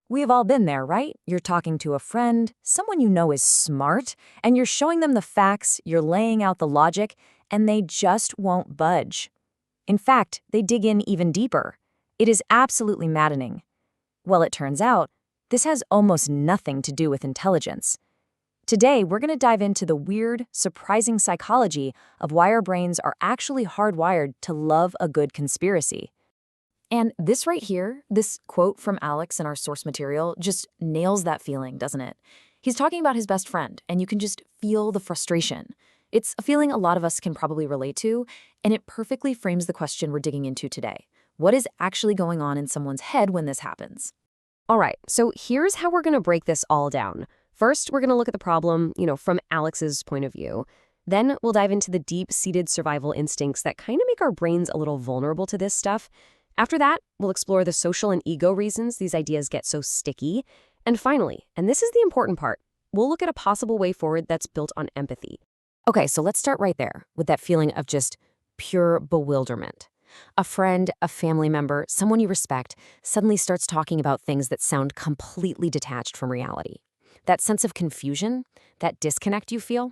We've all been there, right? You're talking to a friend, someone you know is smart, and you're showing them the facts, you're laying out the logic, and they just won't budge. In fact, they dig in even deeper. It is absolutely maddening. Well, it turns out, this has almost nothing to do with intelligence. Today, we're going to dive into the weird, surprising psychology of why our brains are actually hardwired to love a good conspiracy. And this right here, this quote from Alex in our source material, just nails that feeling, doesn't it? He's talking about his best friend, and you can just feel the frustration. It's a feeling a lot of us can probably relate to, and it perfectly frames the question we're digging into today. What is actually going on in someone's head when this happens? All right, so here's how we're going to break this all down. First, we're going to look at the problem, from Alex's point of view. Then we'll dive into the deep-seated survival instincts that kind of make our brains a little vulnerable to this stuff. After that, we'll explore the social and ego reasons these ideas get so sticky. And finally, and this is the important part, we'll look at a possible way forward that's built on empathy. Okay, so let's start right there with that feeling of just pure bewilderment. A friend, a family member, someone you respect, suddenly starts talking about things that sound completely detached from reality. That sense of confusion, that disconnect you feel,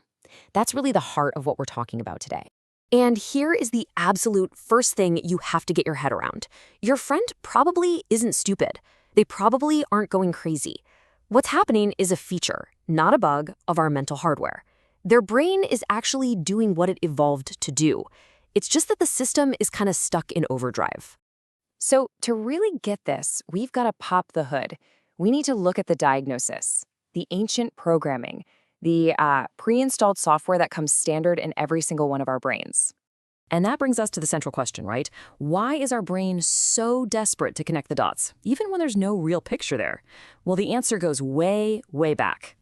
that's really the heart of what we're talking about today. And here is the absolute first thing you have to get your head around. Your friend probably isn't stupid. They probably aren't going crazy. What's happening is a feature, not a bug, of our mental hardware. Their brain is actually doing what it evolved to do. It's just that the system is kind of stuck in overdrive. So to really get this, we've got to pop the hood. We need to look at the diagnosis, the ancient programming, the pre-installed software that comes standard in every single one of our brains. And that brings us to the central question, right? Why is our brain so desperate to connect the dots, even when there's no real picture there? Well, the answer goes way, way back.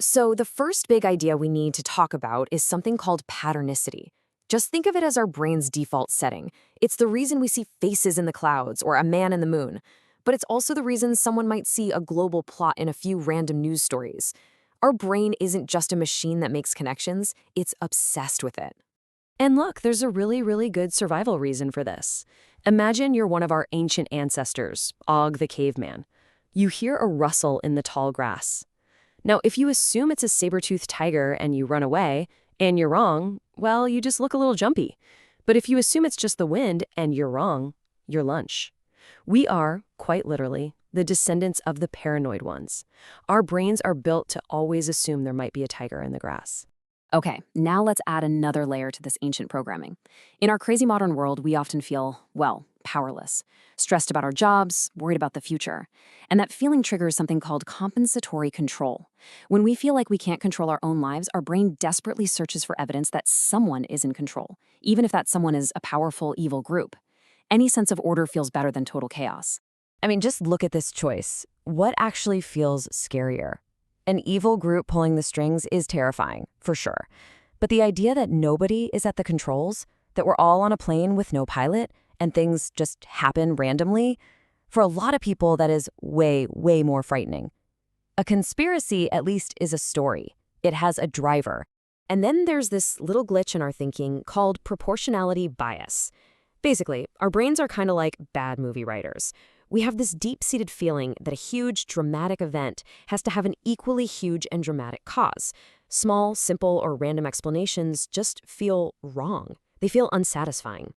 So the first big idea we need to talk about is something called patternicity. Just think of it as our brain's default setting. It's the reason we see faces in the clouds or a man in the moon. But it's also the reason someone might see a global plot in a few random news stories. Our brain isn't just a machine that makes connections, it's obsessed with it. And look, there's a really, really good survival reason for this. Imagine you're one of our ancient ancestors, Og the caveman. You hear a rustle in the tall grass. Now, if you assume it's a saber-toothed tiger and you run away, and you're wrong, well, you just look a little jumpy. But if you assume it's just the wind and you're wrong, you're lunch. We are, quite literally, the descendants of the paranoid ones. Our brains are built to always assume there might be a tiger in the grass. Okay, now let's add another layer to this ancient programming. In our crazy modern world, we often feel, well, powerless, stressed about our jobs, worried about the future. And that feeling triggers something called compensatory control. When we feel like we can't control our own lives, our brain desperately searches for evidence that someone is in control, even if that someone is a powerful, evil group. Any sense of order feels better than total chaos. I mean, just look at this choice. What actually feels scarier? An evil group pulling the strings is terrifying, for sure. But the idea that nobody is at the controls, that we're all on a plane with no pilot, and things just happen randomly, for a lot of people, that is way, way more frightening. A conspiracy, at least, is a story. It has a driver. And then there's this little glitch in our thinking called proportionality bias. Basically, our brains are kind of like bad movie writers. We have this deep-seated feeling that a huge, dramatic event has to have an equally huge and dramatic cause. Small, simple, or random explanations just feel wrong. They feel unsatisfying.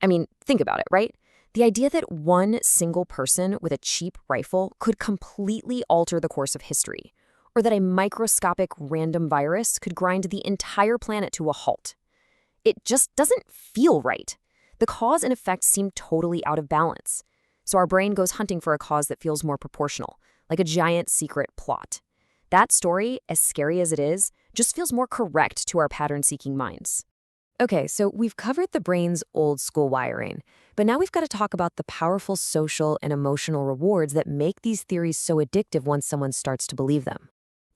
I mean, think about it, right? The idea that one single person with a cheap rifle could completely alter the course of history, or that a microscopic random virus could grind the entire planet to a halt. It just doesn't feel right. The cause and effect seem totally out of balance. So our brain goes hunting for a cause that feels more proportional, like a giant secret plot. That story, as scary as it is, just feels more correct to our pattern-seeking minds. Okay, so we've covered the brain's old-school wiring, but now we've got to talk about the powerful social and emotional rewards that make these theories so addictive once someone starts to believe them.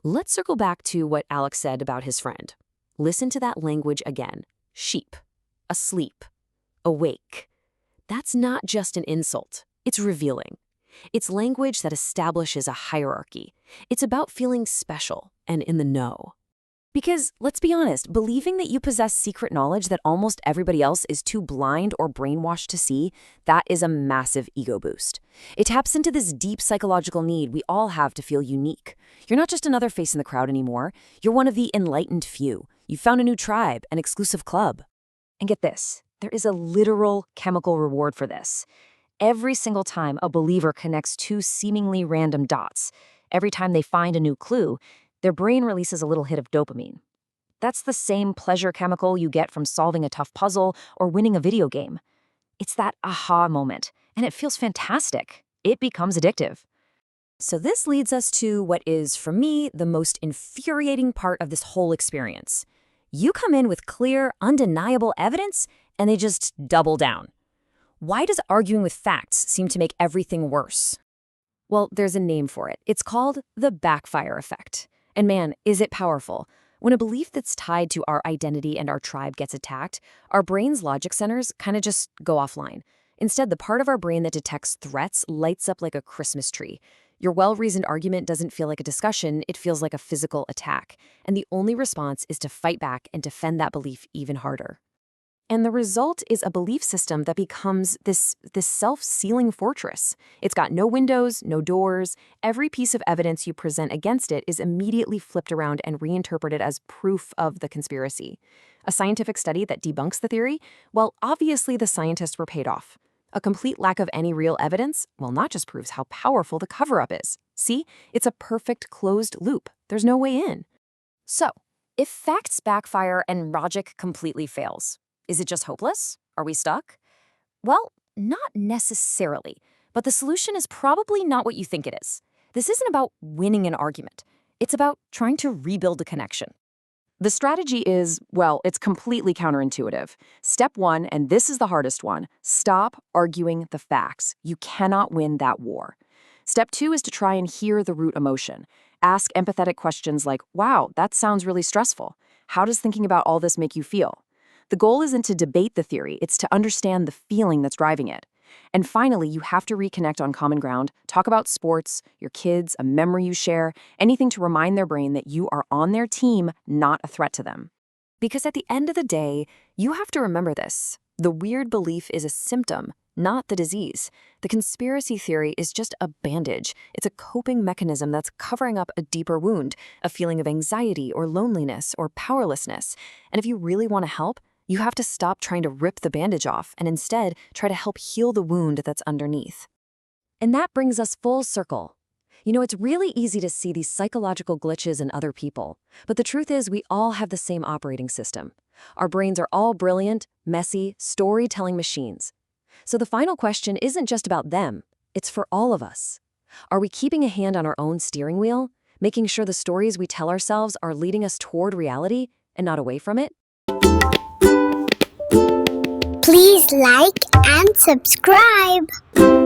Let's circle back to what Alex said about his friend. Listen to that language again. Sheep. Asleep. Awake. That's not just an insult. It's revealing. It's language that establishes a hierarchy. It's about feeling special and in the know. Because, let's be honest, believing that you possess secret knowledge that almost everybody else is too blind or brainwashed to see, that is a massive ego boost. It taps into this deep psychological need we all have to feel unique. You're not just another face in the crowd anymore. You're one of the enlightened few. You've found a new tribe, an exclusive club. And get this, there is a literal chemical reward for this. Every single time a believer connects two seemingly random dots, every time they find a new clue, their brain releases a little hit of dopamine. That's the same pleasure chemical you get from solving a tough puzzle or winning a video game. It's that aha moment, and it feels fantastic. It becomes addictive. So this leads us to what is, for me, the most infuriating part of this whole experience. You come in with clear, undeniable evidence, and they just double down. Why does arguing with facts seem to make everything worse? Well, there's a name for it. It's called the backfire effect. And man, is it powerful. When a belief that's tied to our identity and our tribe gets attacked, our brain's logic centers kind of just go offline. Instead, the part of our brain that detects threats lights up like a Christmas tree. Your well-reasoned argument doesn't feel like a discussion, it feels like a physical attack. And the only response is to fight back and defend that belief even harder. And the result is a belief system that becomes this self-sealing fortress. It's got no windows, no doors. Every piece of evidence you present against it is immediately flipped around and reinterpreted as proof of the conspiracy. A scientific study that debunks the theory? Well, obviously the scientists were paid off. A complete lack of any real evidence? Well, not just proves how powerful the cover-up is. See? It's a perfect closed loop. There's no way in. So, if facts backfire and logic completely fails, is it just hopeless? Are we stuck? Well, not necessarily, but the solution is probably not what you think it is. This isn't about winning an argument. It's about trying to rebuild a connection. The strategy is, well, it's completely counterintuitive. Step 1, and this is the hardest one, stop arguing the facts. You cannot win that war. Step 2 is to try and hear the root emotion. Ask empathetic questions like, wow, that sounds really stressful. How does thinking about all this make you feel? The goal isn't to debate the theory, it's to understand the feeling that's driving it. And finally, you have to reconnect on common ground, talk about sports, your kids, a memory you share, anything to remind their brain that you are on their team, not a threat to them. Because at the end of the day, you have to remember this. The weird belief is a symptom, not the disease. The conspiracy theory is just a bandage. It's a coping mechanism that's covering up a deeper wound, a feeling of anxiety or loneliness or powerlessness. And if you really want to help, you have to stop trying to rip the bandage off and instead try to help heal the wound that's underneath. And that brings us full circle. You know, it's really easy to see these psychological glitches in other people, but the truth is we all have the same operating system. Our brains are all brilliant, messy, storytelling machines. So the final question isn't just about them, it's for all of us. Are we keeping a hand on our own steering wheel, making sure the stories we tell ourselves are leading us toward reality and not away from it? Please like and subscribe.